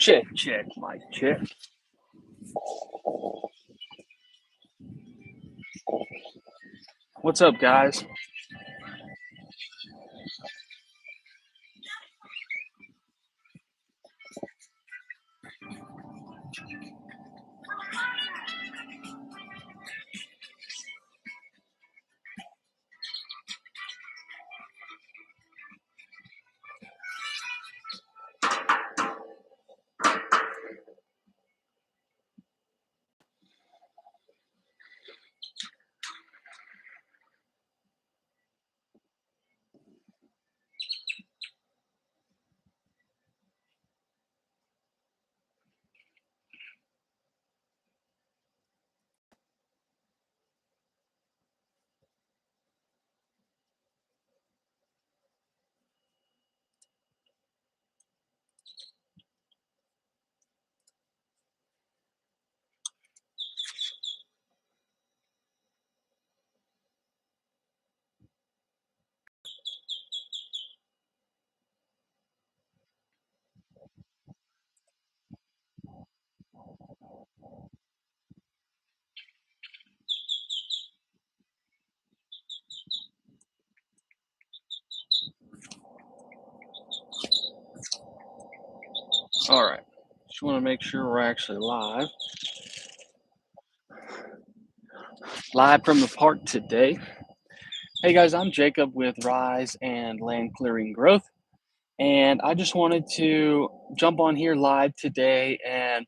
Check, check, mic check. What's up, guys? All right. Just want to make sure we're actually live. Live from the park today. Hey guys, I'm Jacob with Rise and Land Clearing Growth. And I just wanted to jump on here live today and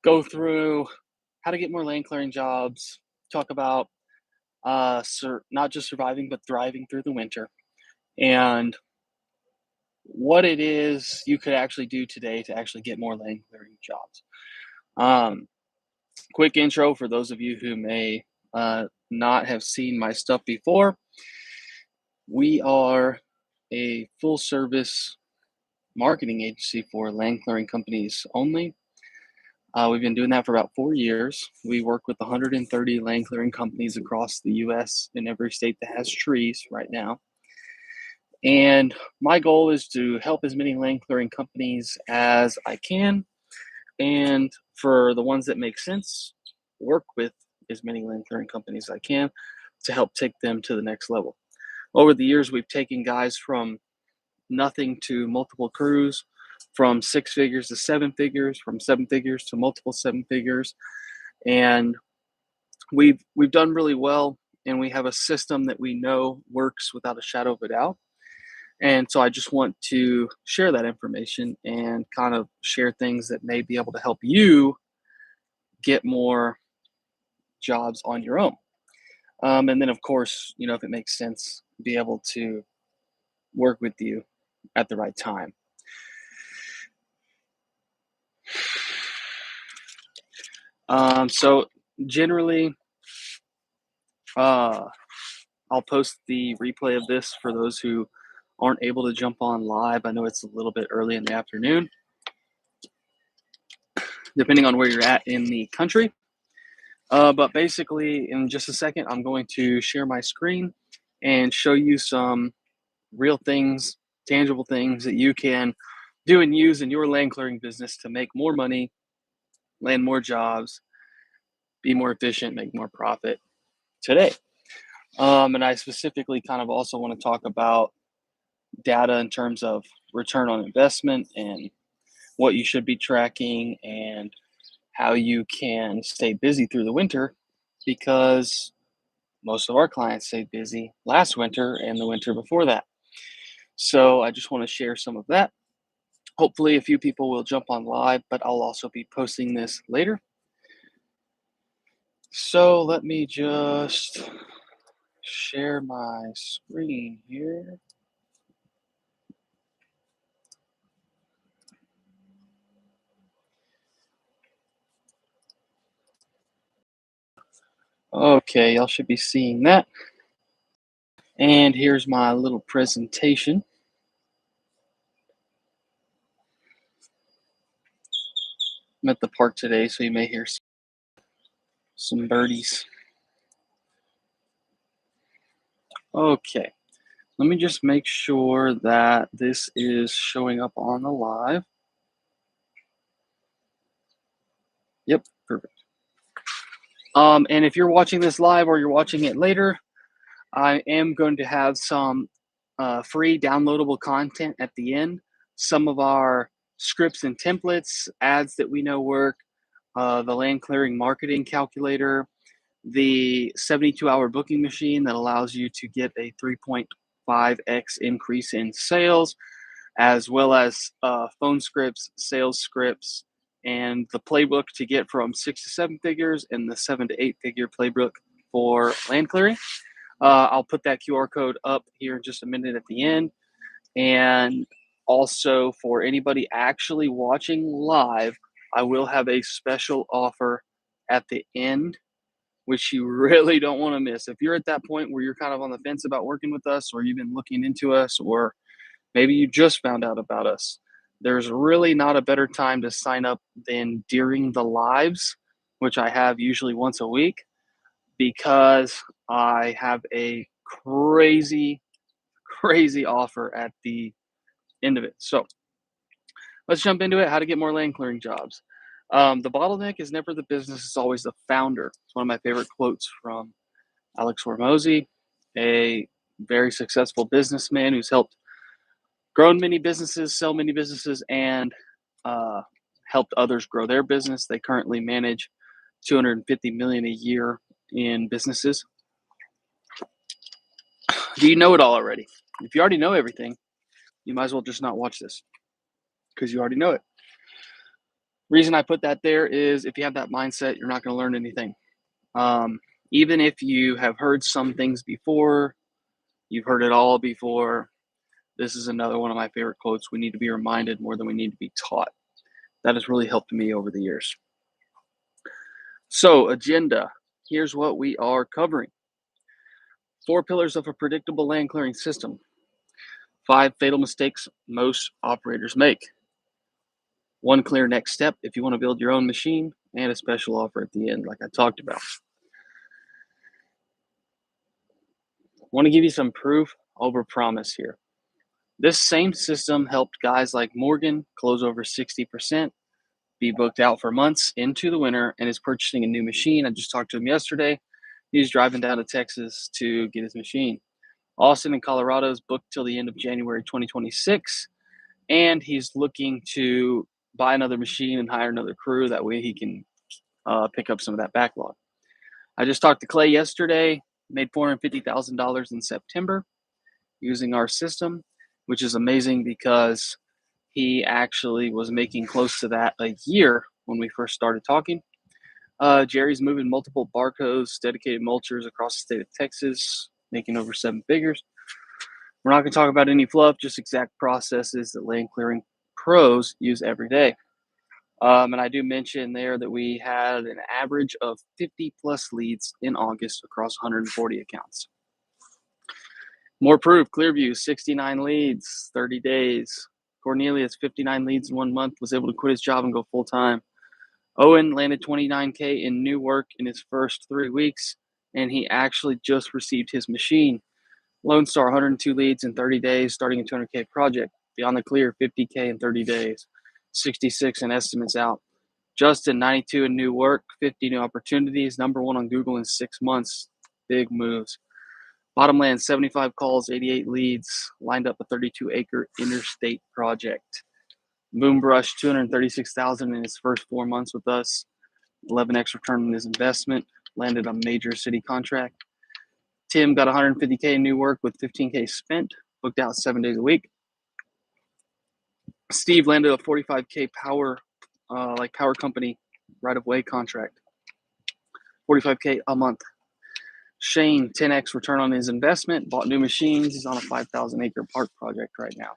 go through how to get more land clearing jobs, talk about not just surviving, but thriving through the winter, and what it is you could actually do today to actually get more land clearing jobs. Quick intro for those of you who may not have seen my stuff before. We are a full service marketing agency for land clearing companies only. We've been doing that for about 4 years. We work with 130 land clearing companies across the US in every state that has trees right now. And my goal is to help as many land clearing companies as I can. And for the ones that make sense, work with as many land clearing companies as I can to help take them to the next level. Over the years, we've taken guys from nothing to multiple crews, from 6 figures to 7 figures, from 7 figures to multiple 7 figures. And we've done really well, and we have a system that we know works without a shadow of a doubt. And so I just want to share that information and kind of share things that may be able to help you get more jobs on your own. And then, of course, if it makes sense, be able to work with you at the right time. So generally, I'll post the replay of this for those who aren't able to jump on live. I know it's a little bit early in the afternoon, depending on where you're at in the country. But basically, in just a second, I'm going to share my screen and show you some real things, tangible things that you can do and use in your land clearing business to make more money, land more jobs, be more efficient, make more profit today. And I specifically kind of also want to talk about data in terms of return on investment and what you should be tracking and how you can stay busy through the winter, because most of our clients stayed busy last winter and the winter before that. So I just want to share some of that. Hopefully a few people will jump on live, but I'll also be posting this later. So let me just share my screen here. Okay, y'all should be seeing that. And here's my little presentation. I'm at the park today, so you may hear some birdies. Okay, let me just make sure that this is showing up on the live. Yep, perfect. And if you're watching this live or you're watching it later, I am going to have some free downloadable content at the end. Some of our scripts and templates, ads that we know work, the land clearing marketing calculator, the 72-hour booking machine that allows you to get a 3.5x increase in sales, as well as phone scripts, sales scripts, and the playbook to get from 6 to 7 figures and the 7 to 8 figure playbook for land clearing. I'll put that QR code up here in just a minute at the end. And also, for anybody actually watching live, I will have a special offer at the end, which you really don't want to miss. If you're at that point where you're kind of on the fence about working with us, or you've been looking into us, or maybe you just found out about us, there's really not a better time to sign up than during the lives, which I have usually once a week, because I have a crazy offer at the end of it. So let's jump into it. How to get more land clearing jobs. The bottleneck is never the business, it's always the founder. It's one of my favorite quotes from Alex Hormozy, a very successful businessman who's helped grown many businesses, sell many businesses, and uh, helped others grow their business. They currently manage 250 million a year in businesses. Do you know it all already? If you already know everything, you might as well just not watch this because you already know it. Reason I put that there is if you have that mindset, you're not going to learn anything. Even if you have heard some things before, you've heard it all before. This is another one of my favorite quotes. We need to be reminded more than we need to be taught. That has really helped me over the years. So, agenda. Here's what we are covering. 4 pillars of a predictable land clearing system. 5 fatal mistakes most operators make. 1 clear next step if you want to build your own machine, and a special offer at the end, like I talked about. Want to give you some proof over promise here. This same system helped guys like Morgan close over 60%, be booked out for months into the winter, and is purchasing a new machine. I just talked to him yesterday. He's driving down to Texas to get his machine. Austin in Colorado is booked till the end of January 2026, and he's looking to buy another machine and hire another crew. That way he can pick up some of that backlog. I just talked to Clay yesterday, made $450,000 in September using our system, which is amazing because he actually was making close to that a year when we first started talking. Jerry's moving multiple barcodes, dedicated mulchers across the state of Texas, making over 7 figures. We're not going to talk about any fluff, just exact processes that land clearing pros use every day. And I do mention there that we had an average of 50 plus leads in August across 140 accounts. More proof, Clearview, 69 leads, 30 days. Cornelius, 59 leads in 1 month, was able to quit his job and go full time. Owen landed 29K in new work in his first 3 weeks, and he actually just received his machine. Lone Star, 102 leads in 30 days, starting a 200K project. Beyond the Clear, 50K in 30 days, 66 in estimates out. Justin, 92 in new work, 50 new opportunities, #1 on Google in 6 months. Big moves. Bottomland, 75 calls, 88 leads, lined up a 32-acre interstate project. Boombrush, 236,000 in his first 4 months with us, 11x return on his investment, landed a major city contract. Tim got 150K in new work with 15K spent, booked out 7 days a week. Steve landed a 45K power company right-of-way contract, 45K a month. Shane, 10x return on his investment, bought new machines. He's on a 5,000-acre park project right now.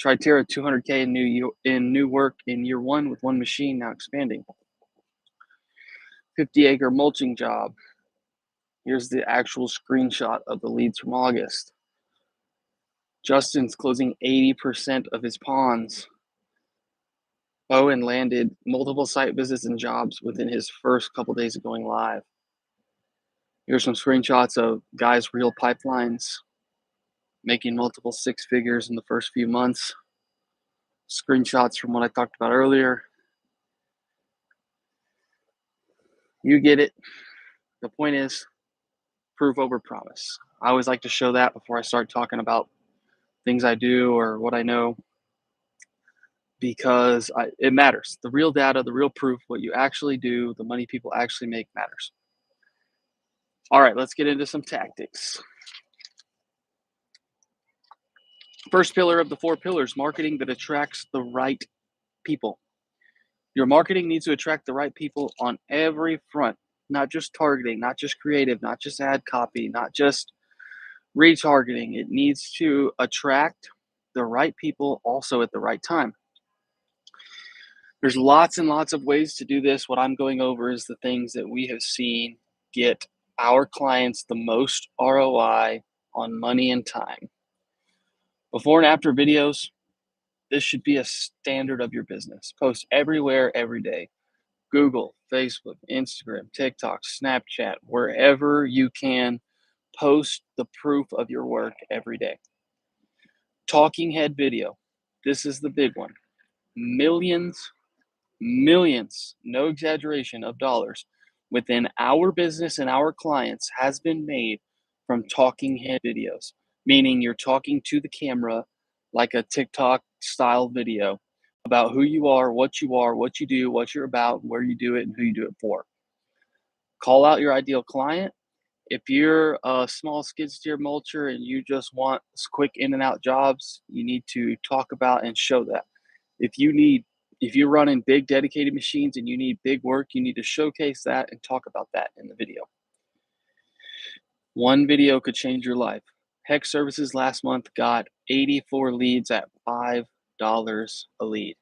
Tritera, 200K in new work in year 1 with 1 machine, now expanding. 50-acre mulching job. Here's the actual screenshot of the leads from August. Justin's closing 80% of his ponds. Owen landed multiple site visits and jobs within his first couple days of going live. Here's some screenshots of guys' real pipelines, making multiple 6 figures in the first few months. Screenshots from what I talked about earlier. You get it. The point is proof over promise. I always like to show that before I start talking about things I do or what I know because it matters. The real data, the real proof, what you actually do, the money people actually make matters. All right, let's get into some tactics. First pillar of the 4 pillars, marketing that attracts the right people. Your marketing needs to attract the right people on every front, not just targeting, not just creative, not just ad copy, not just retargeting. It needs to attract the right people also at the right time. There's lots and lots of ways to do this. What I'm going over is the things that we have seen get our clients the most ROI on money and time. Before and after videos, this should be a standard of your business. Post everywhere, every day. Google, Facebook, Instagram, TikTok, Snapchat, wherever you can, post the proof of your work every day. Talking head video. This is the big one. Millions, no exaggeration, of dollars within our business and our clients has been made from talking head videos, meaning you're talking to the camera like a TikTok style video about who you are, what you do, what you're about, where you do it, and who you do it for. Call out your ideal client. If you're a small skid steer mulcher and you just want quick in and out jobs, you need to talk about and show that. If you're running big dedicated machines and you need big work, you need to showcase that and talk about that in the video. One video could change your life. Hex Services last month got 84 leads at $5 a lead,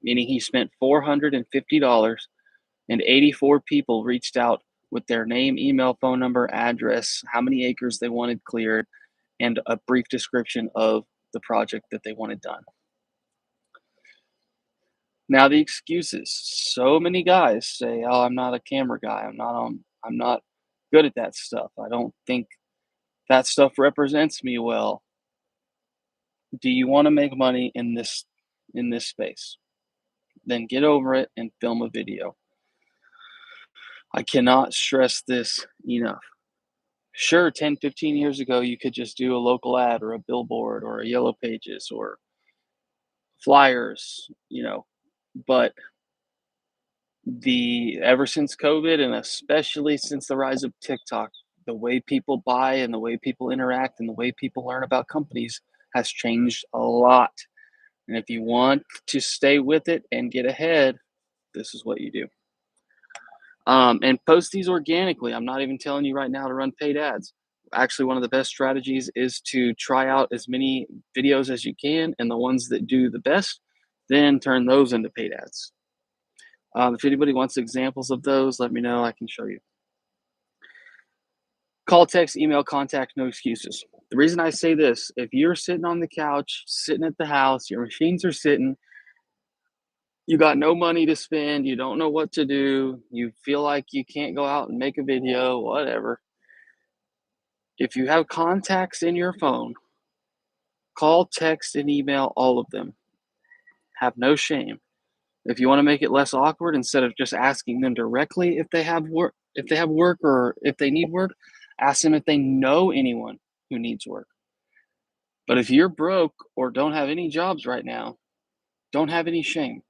meaning he spent $450 and 84 people reached out with their name, email, phone number, address, how many acres they wanted cleared, and a brief description of the project that they wanted done. Now the excuses. So many guys say, "Oh, I'm not a camera guy. I'm not good at that stuff. I don't think that stuff represents me well." Do you want to make money in this space? Then get over it and film a video. I cannot stress this enough. Sure, 10, 15 years ago, you could just do a local ad or a billboard or a yellow pages or flyers, but ever since COVID and especially since the rise of TikTok, the way people buy and the way people interact and the way people learn about companies has changed a lot. And if you want to stay with it and get ahead, this is what you do. And post these organically. I'm not even telling you right now to run paid ads. Actually, one of the best strategies is to try out as many videos as you can, and the ones that do the best, then turn those into paid ads. If anybody wants examples of those, let me know. I can show you. Call, text, email, contact, no excuses. The reason I say this, if you're sitting on the couch, sitting at the house, your machines are sitting, you got no money to spend, you don't know what to do, you feel like you can't go out and make a video, whatever. If you have contacts in your phone, call, text, and email all of them. Have no shame. If you want to make it less awkward, instead of just asking them directly if they have work, or if they need work, ask them if they know anyone who needs work. But if you're broke or don't have any jobs right now, don't have any shame.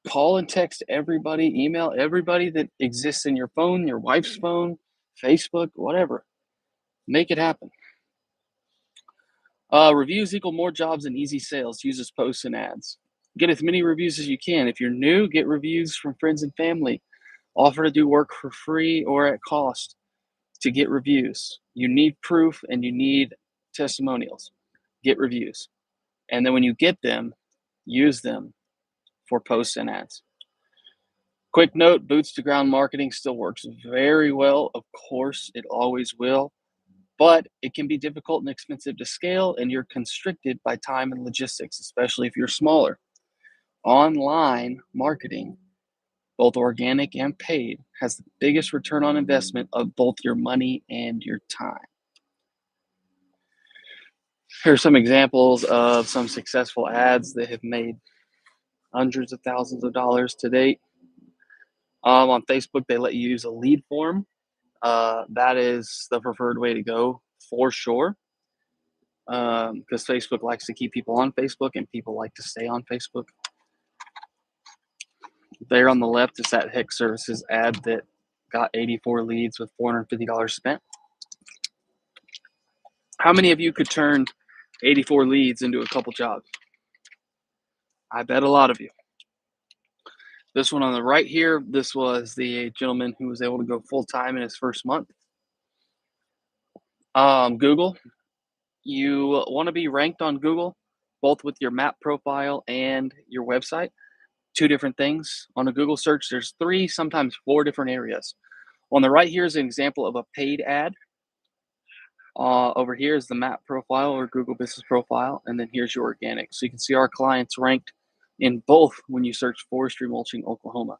Call and text everybody, email everybody that exists in your phone, your wife's phone, Facebook, whatever. Make it happen. Reviews equal more jobs and easy sales. Uses posts and ads. Get as many reviews as you can. If you're new, get reviews from friends and family. Offer to do work for free or at cost to get reviews. You need proof and you need testimonials. Get reviews. And then when you get them, use them for posts and ads. Quick note, boots to ground marketing still works very well. Of course, it always will. But it can be difficult and expensive to scale, and you're constricted by time and logistics, especially if you're smaller. Online marketing, both organic and paid, has the biggest return on investment of both your money and your time. Here are some examples of some successful ads that have made hundreds of thousands of dollars to date. On Facebook, they let you use a lead form. That is the preferred way to go for sure, because Facebook likes to keep people on Facebook and people like to stay on Facebook. There on the left is that Hex Services ad that got 84 leads with $450 spent. How many of you could turn 84 leads into a couple jobs? I bet a lot of you. This one on the right here, this was the gentleman who was able to go full-time in his first month. Google, you want to be ranked on Google, both with your map profile and your website. Two different things. On a Google search, there's 3, sometimes 4 different areas. On the right here is an example of a paid ad. Over here is the map profile or Google Business Profile, and then here's your organic. So you can see our clients ranked in both when you search forestry mulching Oklahoma.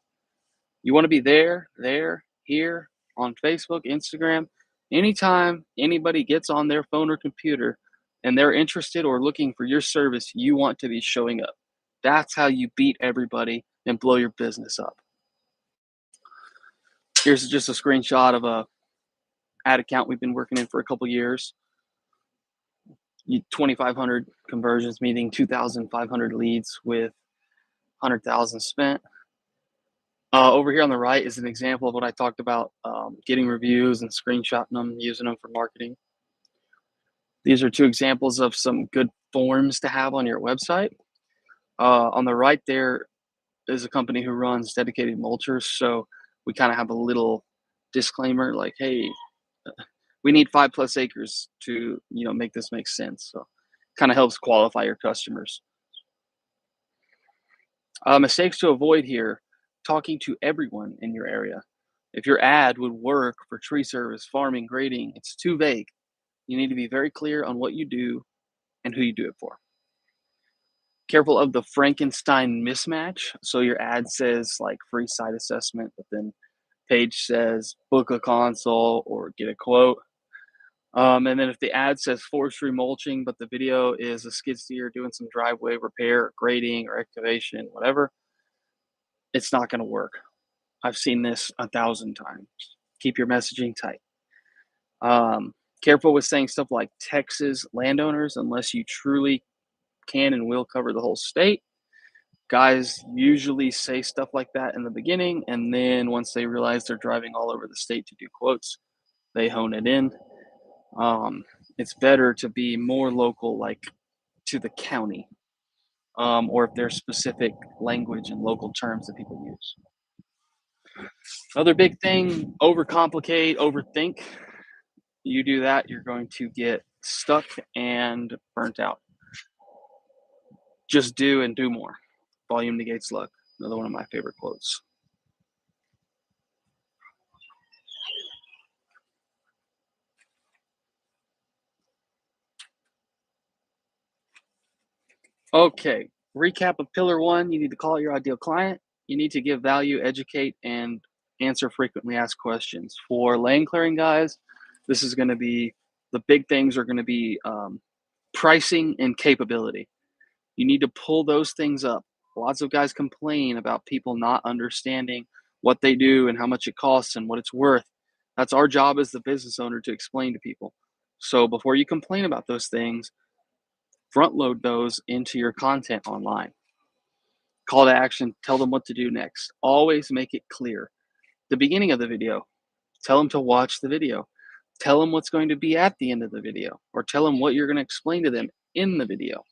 You want to be there, here, on Facebook, Instagram. Anytime anybody gets on their phone or computer and they're interested or looking for your service, you want to be showing up. That's how you beat everybody and blow your business up. Here's just a screenshot of a ad account we've been working in for a couple years. 2,500 conversions, meaning 2,500 leads with 100,000 spent. Over here on the right is an example of what I talked about, getting reviews and screenshotting them, using them for marketing. These are 2 examples of some good forms to have on your website. On the right there is a company who runs dedicated mulchers, so we kind of have a little disclaimer like, hey, we need 5+ acres to make this make sense. So kind of helps qualify your customers. Mistakes to avoid here: talking to everyone in your area. If your ad would work for tree service, farming, grading, it's too vague. You need to be very clear on what you do and who you do it for. Careful of the Frankenstein mismatch. So your ad says like free site assessment, but then page says book a consult or get a quote. And then if the ad says forestry mulching, but the video is a skid steer doing some driveway repair, grading, or excavation, whatever, it's not going to work. I've seen this 1,000 times. Keep your messaging tight. Careful with saying stuff like Texas landowners unless you truly can and will cover the whole state. Guys usually say stuff like that in the beginning, and then once they realize they're driving all over the state to do quotes, they hone it in. It's better to be more local, like to the county, or if there's specific language and local terms that people use. Another big thing: overcomplicate, overthink. You do that, you're going to get stuck and burnt out. Just do and do more. Volume negates luck. Another one of my favorite quotes. Okay, recap of pillar 1: you need to call your ideal client. You need to give value, educate, and answer frequently asked questions. For land clearing guys, this is going to be the big things are going to be pricing and capability. You need to pull those things up. Lots of guys complain about people not understanding what they do and how much it costs and what it's worth. That's our job as the business owner to explain to people. So before you complain about those things, front load those into your content online. Call to action, tell them what to do next. Always make it clear. The beginning of the video, tell them to watch the video. Tell them what's going to be at the end of the video, or tell them what you're going to explain to them in the video.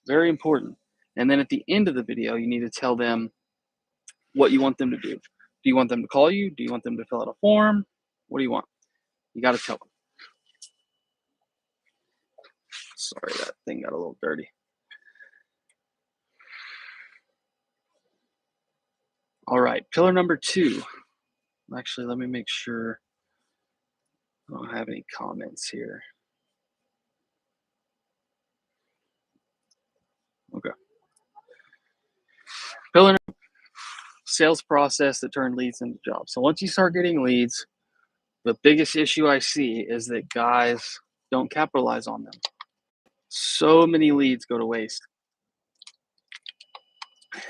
Very important. And then at the end of the video, you need to tell them what you want them to do. Do you want them to call you? Do you want them to fill out a form? What do you want? You got to tell them. Sorry, that thing got a little dirty. All right, pillar number 2. Actually, let me make sure I don't have any comments here. Okay. Pillar number, sales process that turn leads into jobs. So once you start getting leads, the biggest issue I see is that guys don't capitalize on them. So many leads go to waste.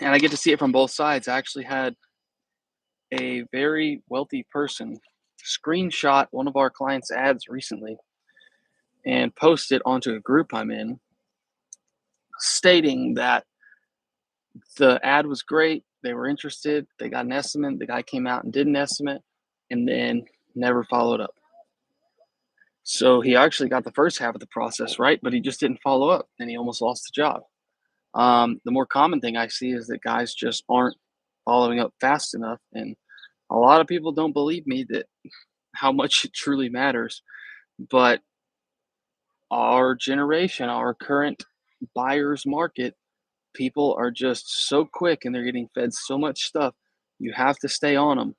And I get to see it from both sides. I actually had a very wealthy person screenshot one of our clients' ads recently and post it onto a group I'm in, stating that the ad was great. They were interested. They got an estimate. The guy came out and did an estimate and then never followed up. So he actually got the first half of the process right, but he just didn't follow up and he almost lost the job. The more common thing I see is that guys just aren't following up fast enough. And a lot of people don't believe me that how much it truly matters. But our generation, our current buyer's market, people are just so quick and they're getting fed so much stuff. You have to stay on them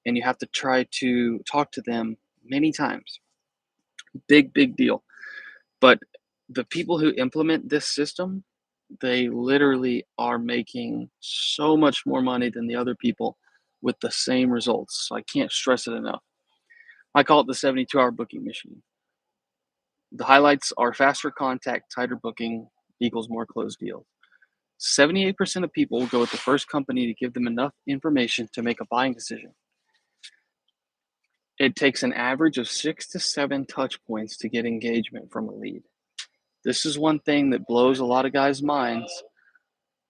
and you have to try to talk to them many times. Big deal. But the people who implement this system, they literally are making so much more money than the other people with the same results. So I can't stress it enough. I call it the 72-hour booking machine. The highlights are faster contact, tighter booking equals more closed deals. 78% of people will go with the first company to give them enough information to make a buying decision. It takes an average of 6 to 7 touch points to get engagement from a lead. This is one thing that blows a lot of guys' minds,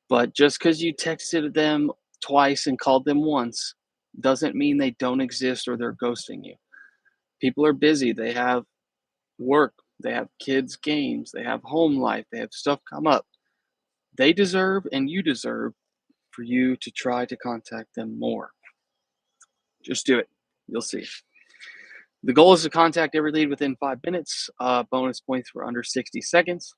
but just because you texted them twice and called them once doesn't mean they don't exist or they're ghosting you. People are busy. They have work, they have kids' games, they have home life, they have stuff come up. They deserve and you deserve for you to try to contact them more. Just do it. You'll see. The goal is to contact every lead within 5 minutes, bonus points for under 60 seconds,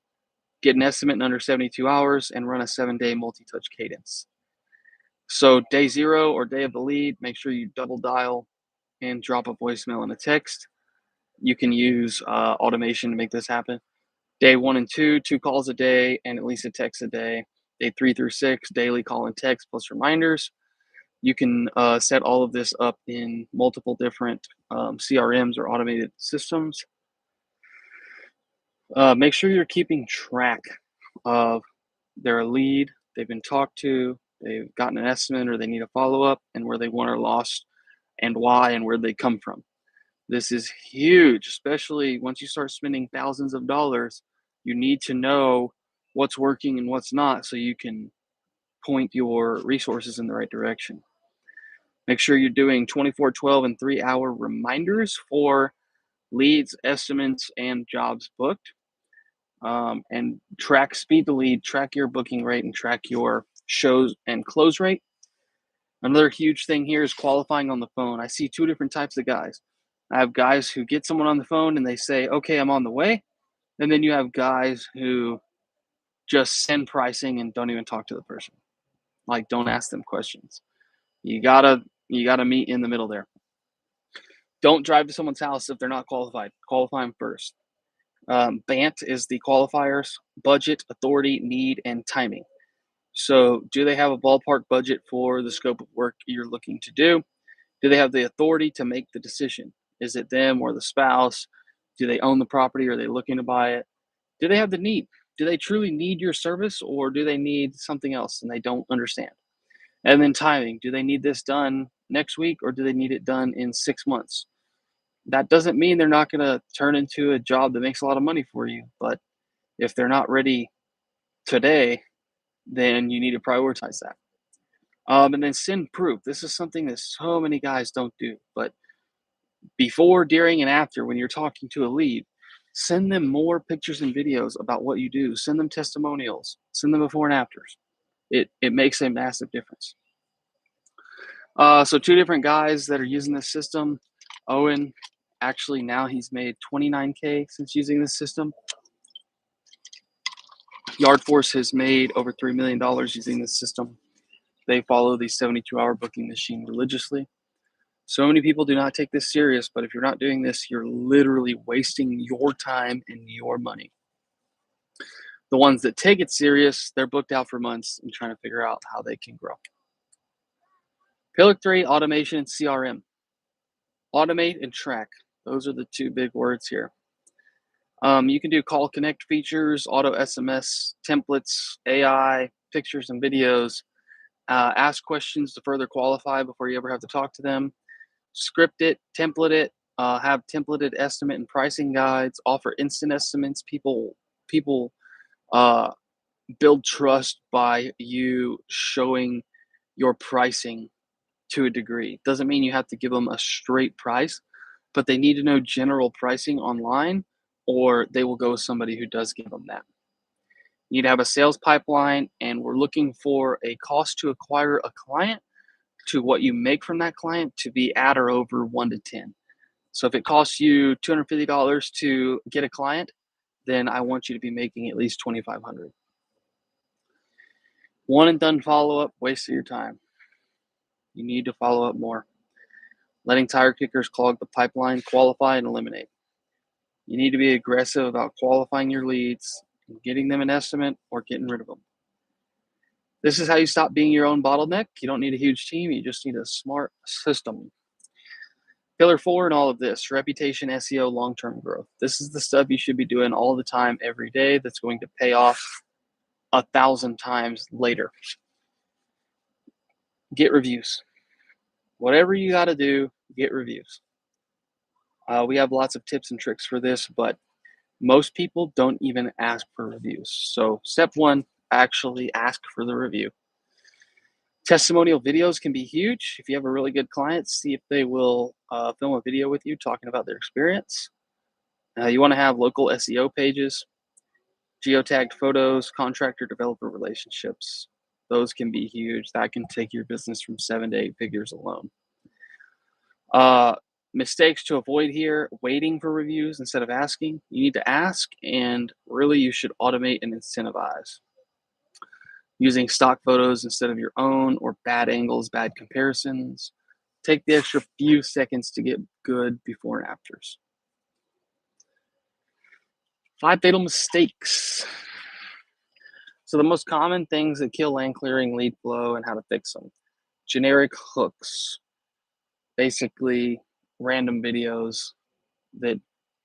get an estimate in under 72 hours, and run a 7-day multi-touch cadence. So day 0 or day of the lead, make sure you double dial and drop a voicemail and a text. You can use automation to make this happen. Day 1 and 2, 2 calls a day and at least a text a day. Day 3 through 6, daily call and text plus reminders. You can set all of this up in multiple different CRMs or automated systems. Make sure you're keeping track of their lead, they've been talked to, they've gotten an estimate or they need a follow-up, and where they won or lost and why and where they come from. This is huge, especially once you start spending thousands of dollars. You need to know what's working and what's not so you can point your resources in the right direction. Make sure you're doing 24, 12, and 3-hour reminders for leads, estimates, and jobs booked. And track speed to lead, track your booking rate, and track your shows and close rate. Another huge thing here is qualifying on the phone. I see 2 different types of guys. I have guys who get someone on the phone and they say, okay, I'm on the way. And then you have guys who just send pricing and don't even talk to the person. Like, don't ask them questions. You gotta meet in the middle there. Don't drive to someone's house if they're not qualified. Qualify them first. BANT is the qualifiers: budget, authority, need, and timing. So do they have a ballpark budget for the scope of work you're looking to do? Do they have the authority to make the decision? Is it them or the spouse? Do they own the property? Or are they looking to buy it? Do they have the need? Do they truly need your service or do they need something else and they don't understand? And then timing. Do they need this done next week or do they need it done in 6 months? That doesn't mean they're not going to turn into a job that makes a lot of money for you. But if they're not ready today, then you need to prioritize that. And then send proof. This is something that so many guys don't do. But before, during, and after, when you're talking to a lead, send them more pictures and videos about what you do. Send them testimonials. Send them before and afters. It makes a massive difference. So 2 different guys that are using this system. Owen, actually now he's made $29K since using this system. Yardforce has made over $3 million using this system. They follow the 72-hour booking machine religiously. So many people do not take this serious, but if you're not doing this, you're literally wasting your time and your money. The ones that take it serious, they're booked out for months and trying to figure out how they can grow. Pillar 3, automation and CRM. Automate and track. Those are the 2 big words here. You can do call connect features, auto SMS, templates, AI, pictures and videos. Ask questions to further qualify before you ever have to talk to them. Script it, template it, have templated estimate and pricing guides, offer instant estimates. People uh, build trust by you showing your pricing to a degree. Doesn't mean you have to give them a straight price, but they need to know general pricing online, or they will go with somebody who does give them that. You need to have a sales pipeline, and we're looking for a cost to acquire a client to what you make from that client to be at or over 1 to 10. So if it costs you $250 to get a client, then I want you to be making at least $2,500. One and done follow up, waste of your time. You need to follow up more. Letting tire kickers clog the pipeline, qualify and eliminate. You need to be aggressive about qualifying your leads, getting them an estimate, or getting rid of them. This is how you stop being your own bottleneck. You don't need a huge team, you just need a smart system. Pillar 4 in all of this: reputation, SEO, long-term growth. This is the stuff you should be doing all the time, every day, that's going to pay off 1,000 times later. Get reviews. Whatever you got to do, get reviews. We have lots of tips and tricks for this, but most people don't even ask for reviews. So step 1, actually ask for the review. Testimonial videos can be huge. If you have a really good client, see if they will film a video with you talking about their experience. You want to have local SEO pages, geotagged photos, contractor developer relationships. Those can be huge. That can take your business from 7 to 8 figures alone. Mistakes to avoid here: waiting for reviews instead of asking. You need to ask, and really you should automate and incentivize. Using stock photos instead of your own, or bad angles, bad comparisons. Take the extra few seconds to get good before and afters. 5 fatal mistakes. So the most common things that kill land clearing, lead flow, and how to fix them. Generic hooks. Basically random videos that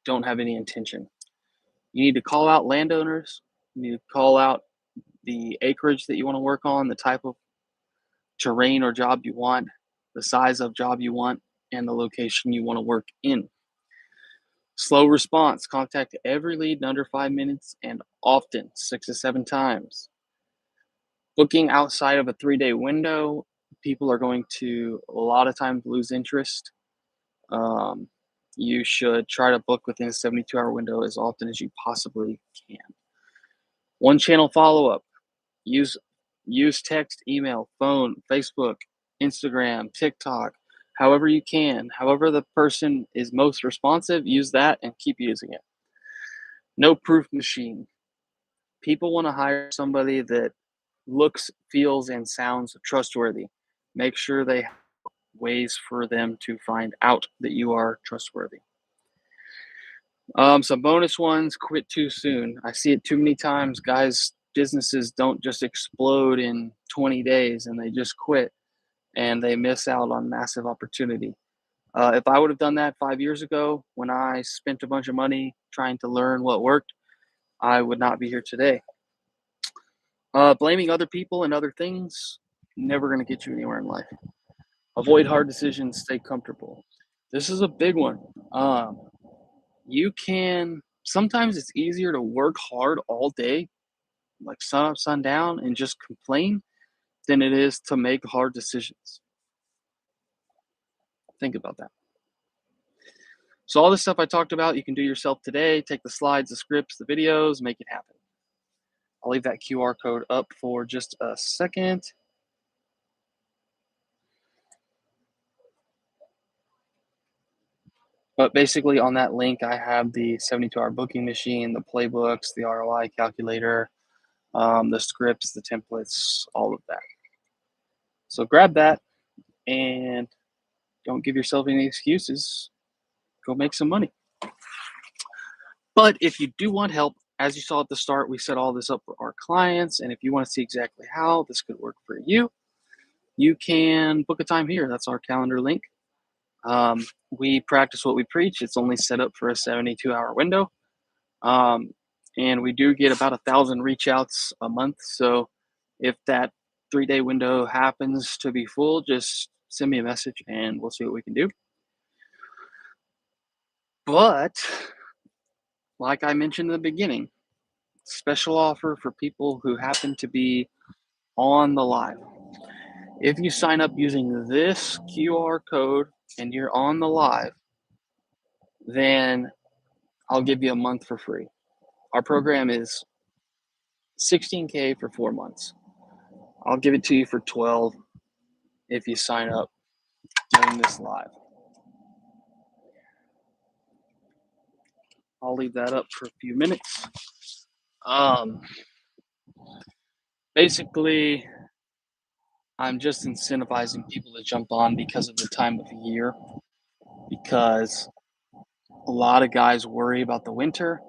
don't have any intention. You need to call out landowners. You need to call out the acreage that you want to work on, the type of terrain or job you want, the size of job you want, and the location you want to work in. Slow response. Contact every lead in under 5 minutes and often, 6 to 7 times. Booking outside of a 3-day window, people are going to a lot of times lose interest. You should try to book within a 72-hour window as often as you possibly can. One channel follow-up. Use text, email, phone, Facebook, Instagram, TikTok, however you can. However the person is most responsive, use that and keep using it. No proof machine. People want to hire somebody that looks, feels, and sounds trustworthy. Make sure they have ways for them to find out that you are trustworthy. Some bonus ones: quit too soon. I see it too many times. Guys, businesses don't just explode in 20 days and they just quit and they miss out on massive opportunity. If I would have done that 5 years ago when I spent a bunch of money trying to learn what worked, I would not be here today. Blaming other people and other things, never going to get you anywhere in life. Avoid hard decisions, stay comfortable. This is a big one. Sometimes it's easier to work hard all day, like sun up, sun down, and just complain than it is to make hard decisions. Think about that. So all this stuff I talked about, you can do yourself today. Take the slides, the scripts, the videos, make it happen. I'll leave that QR code up for just a second. But basically on that link, I have the 72-hour booking machine, the playbooks, the ROI calculator, the scripts, the templates, all of that. So grab that and don't give yourself any excuses. Go make some money. But if you do want help, as you saw at the start, we set all this up for our clients. And if you want to see exactly how this could work for you, you can book a time here. That's our calendar link. We practice what we preach. It's only set up for a 72-hour window. And we do get about 1,000 reach outs a month. So if that 3-day window happens to be full, just send me a message and we'll see what we can do. But like I mentioned in the beginning, special offer for people who happen to be on the live. If you sign up using this QR code and you're on the live, then I'll give you a month for free. Our program is $16K for 4 months. I'll give it to you for 12 if you sign up during this live. I'll leave that up for a few minutes. Basically, I'm just incentivizing people to jump on because of the time of year, because a lot of guys worry about the winter.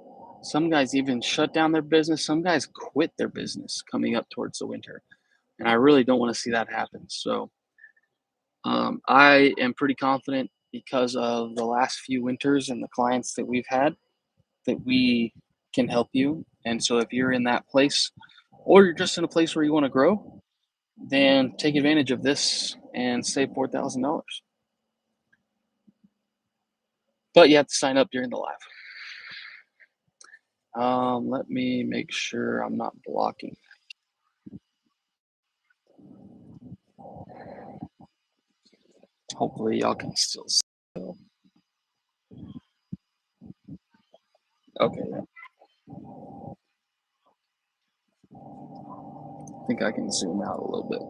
Some guys even shut down their business. Some guys quit their business coming up towards the winter. And I really don't want to see that happen. So I am pretty confident because of the last few winters and the clients that we've had that we can help you. And so if you're in that place or you're just in a place where you want to grow, then take advantage of this and save $4,000. But you have to sign up during the live. Let me make sure I'm not blocking. Hopefully y'all can still see. Okay. I think I can zoom out a little bit.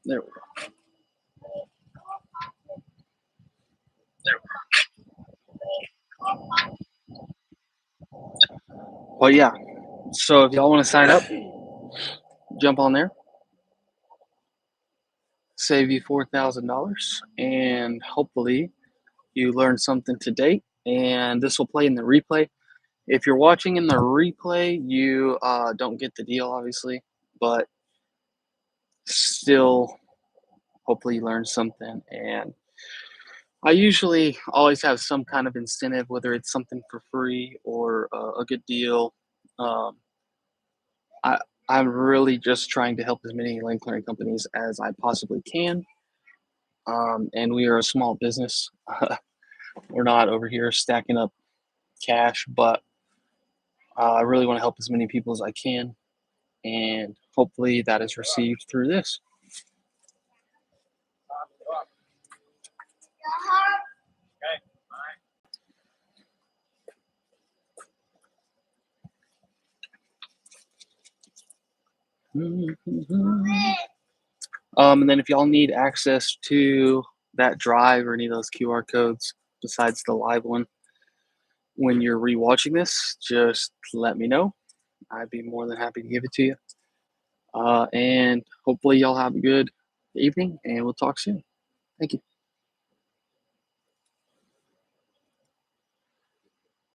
There we go. Well, yeah. So if y'all want to sign up, jump on there, save you $4,000, and hopefully you learned something today. And this will play in the replay. If you're watching in the replay, you don't get the deal, obviously, but still, hopefully you learned something. And I usually always have some kind of incentive, whether it's something for free or a good deal. Um, I, I'm really just trying to help as many land clearing companies as I possibly can. And we are a small business. We're not over here stacking up cash, but I really want to help as many people as I can. And hopefully that is received through this. And then if y'all need access to that drive or any of those QR codes besides the live one, when you're rewatching this, just let me know. I'd be more than happy to give it to you. And hopefully y'all have a good evening and we'll talk soon. Thank you.